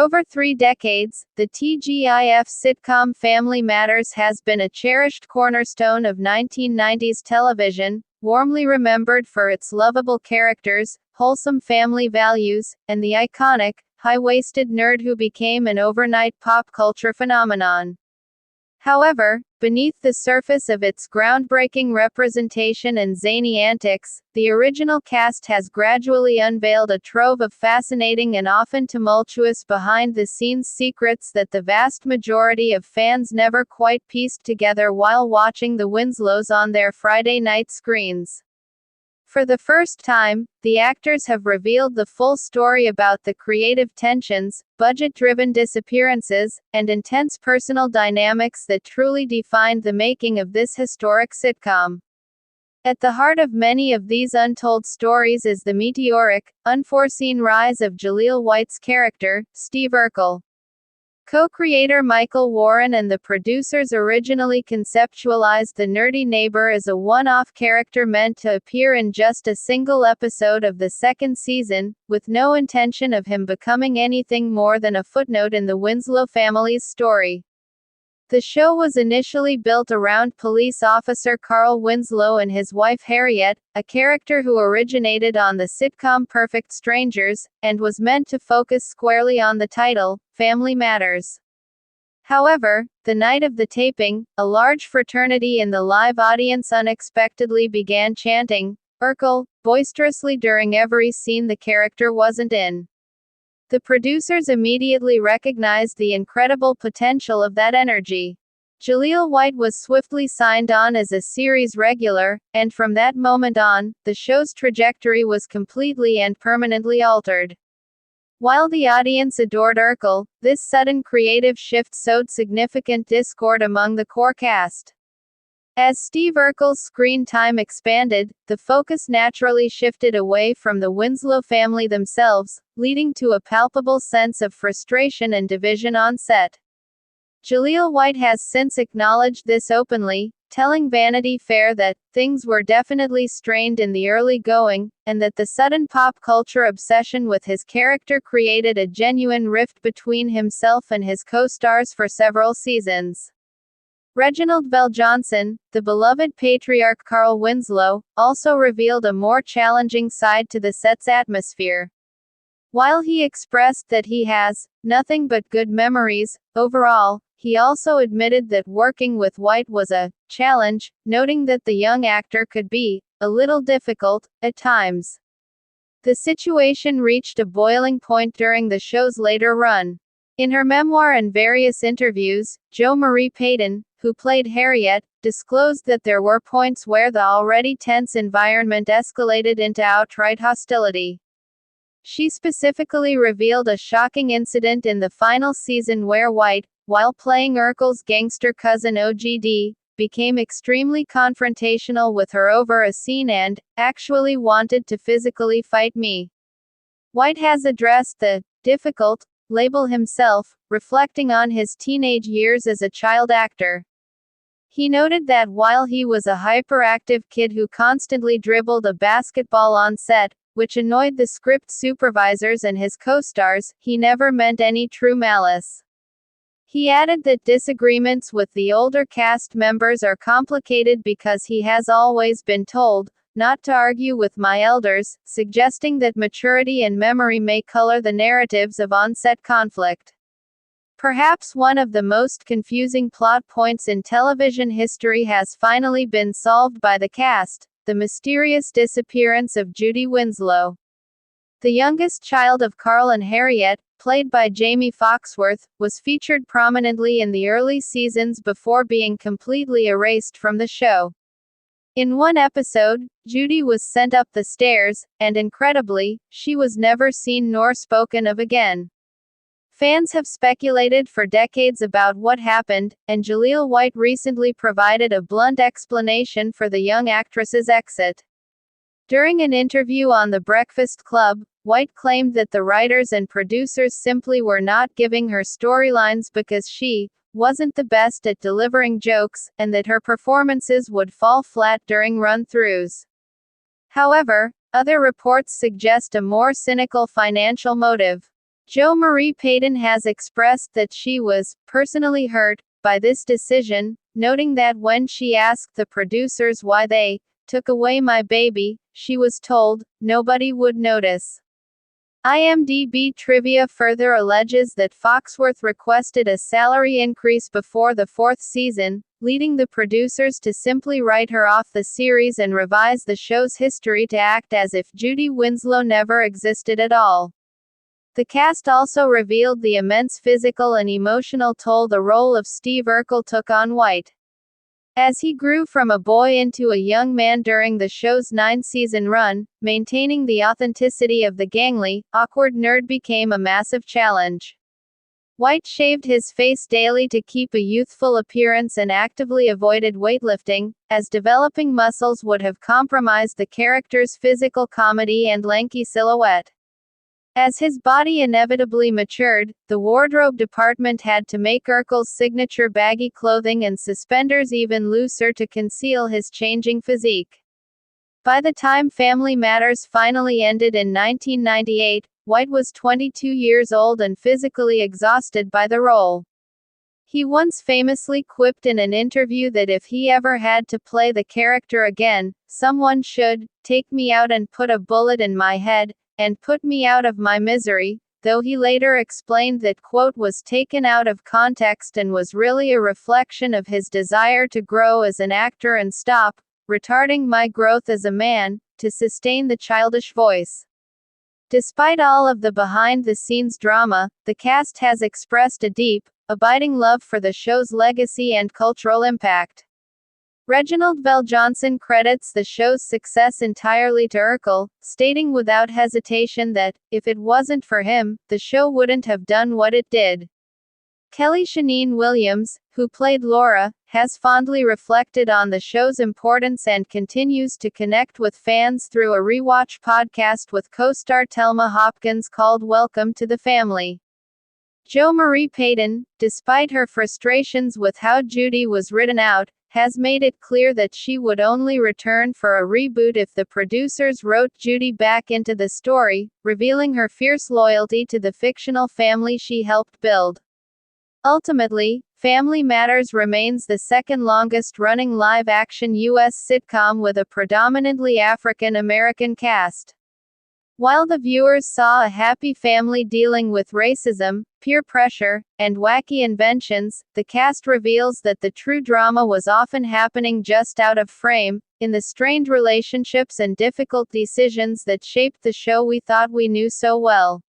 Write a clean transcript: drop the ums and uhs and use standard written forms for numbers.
over 3 decades, the TGIF sitcom Family Matters has been a cherished cornerstone of 1990s television, warmly remembered for its lovable characters, wholesome family values, and the iconic, high-waisted nerd who became an overnight pop culture phenomenon. However, beneath the surface of its groundbreaking representation and zany antics, the original cast has gradually unveiled a trove of fascinating and often tumultuous behind-the-scenes secrets that the vast majority of fans never quite pieced together while watching the Winslows on their Friday night screens. For the first time, the actors have revealed the full story about the creative tensions, budget-driven disappearances, and intense personal dynamics that truly defined the making of this historic sitcom. At the heart of many of these untold stories is the meteoric, unforeseen rise of Jaleel White's character, Steve Urkel. Co-creator Michael Warren and the producers originally conceptualized the nerdy neighbor as a one-off character meant to appear in just a single episode of the second season, with no intention of him becoming anything more than a footnote in the Winslow family's story. The show was initially built around police officer Carl Winslow and his wife Harriet, a character who originated on the sitcom Perfect Strangers, and was meant to focus squarely on the title, Family Matters. However, the night of the taping, a large fraternity in the live audience unexpectedly began chanting, "Urkel," boisterously during every scene the character wasn't in. The producers immediately recognized the incredible potential of that energy. Jaleel White was swiftly signed on as a series regular, and from that moment on, the show's trajectory was completely and permanently altered. While the audience adored Urkel, this sudden creative shift sowed significant discord among the core cast. As Steve Urkel's screen time expanded, the focus naturally shifted away from the Winslow family themselves, leading to a palpable sense of frustration and division on set. Jaleel White has since acknowledged this openly, telling Vanity Fair that things were definitely strained in the early going, and that the sudden pop culture obsession with his character created a genuine rift between himself and his co-stars for several seasons. Reginald VelJohnson, the beloved patriarch Carl Winslow, also revealed a more challenging side to the set's atmosphere. While he expressed that he has nothing but good memories overall, he also admitted that working with White was a challenge, noting that the young actor could be a little difficult at times. The situation reached a boiling point during the show's later run. In her memoir and various interviews, Jo Marie Payton, who played Harriet, disclosed that there were points where the already tense environment escalated into outright hostility. She specifically revealed a shocking incident in the final season where White, while playing Urkel's gangster cousin OGD, became extremely confrontational with her over a scene and actually wanted to physically fight me. White has addressed the difficult label himself, reflecting on his teenage years as a child actor. He noted that while he was a hyperactive kid who constantly dribbled a basketball on set, which annoyed the script supervisors and his co-stars, he never meant any true malice. He added that disagreements with the older cast members are complicated because he has always been told not to argue with my elders, suggesting that maturity and memory may color the narratives of on-set conflict. Perhaps one of the most confusing plot points in television history has finally been solved by the cast: the mysterious disappearance of Judy Winslow. The youngest child of Carl and Harriet, played by Jamie Foxworth, was featured prominently in the early seasons before being completely erased from the show. In one episode, Judy was sent up the stairs, and incredibly, she was never seen nor spoken of again. Fans have speculated for decades about what happened, and Jaleel White recently provided a blunt explanation for the young actress's exit. During an interview on The Breakfast Club, White claimed that the writers and producers simply were not giving her storylines because she wasn't the best at delivering jokes, and that her performances would fall flat during run-throughs. However, other reports suggest a more cynical financial motive. Jo Marie Payton has expressed that she was personally hurt by this decision, noting that when she asked the producers why they took away my baby, she was told nobody would notice. IMDb trivia further alleges that Foxworth requested a salary increase before the fourth season, leading the producers to simply write her off the series and revise the show's history to act as if Judy Winslow never existed at all. The cast also revealed the immense physical and emotional toll the role of Steve Urkel took on White. As he grew from a boy into a young man during the show's 9-season run, maintaining the authenticity of the gangly, awkward nerd became a massive challenge. White shaved his face daily to keep a youthful appearance and actively avoided weightlifting, as developing muscles would have compromised the character's physical comedy and lanky silhouette. As his body inevitably matured, the wardrobe department had to make Urkel's signature baggy clothing and suspenders even looser to conceal his changing physique. By the time Family Matters finally ended in 1998, White was 22 years old and physically exhausted by the role. He once famously quipped in an interview that if he ever had to play the character again, someone should take me out and put a bullet in my head, and put me out of my misery, though he later explained that quote was taken out of context and was really a reflection of his desire to grow as an actor and stop retarding my growth as a man, to sustain the childish voice. Despite all of the behind-the-scenes drama, the cast has expressed a deep, abiding love for the show's legacy and cultural impact. Reginald VelJohnson credits the show's success entirely to Urkel, stating without hesitation that, if it wasn't for him, the show wouldn't have done what it did. Kelly Shaneen Williams, who played Laura, has fondly reflected on the show's importance and continues to connect with fans through a rewatch podcast with co-star Thelma Hopkins called Welcome to the Family. Jo Marie Payton, despite her frustrations with how Judy was written out, has made it clear that she would only return for a reboot if the producers wrote Judy back into the story, revealing her fierce loyalty to the fictional family she helped build. Ultimately, Family Matters remains the second longest-running live-action U.S. sitcom with a predominantly African-American cast. While the viewers saw a happy family dealing with racism, peer pressure, and wacky inventions, the cast reveals that the true drama was often happening just out of frame, in the strained relationships and difficult decisions that shaped the show we thought we knew so well.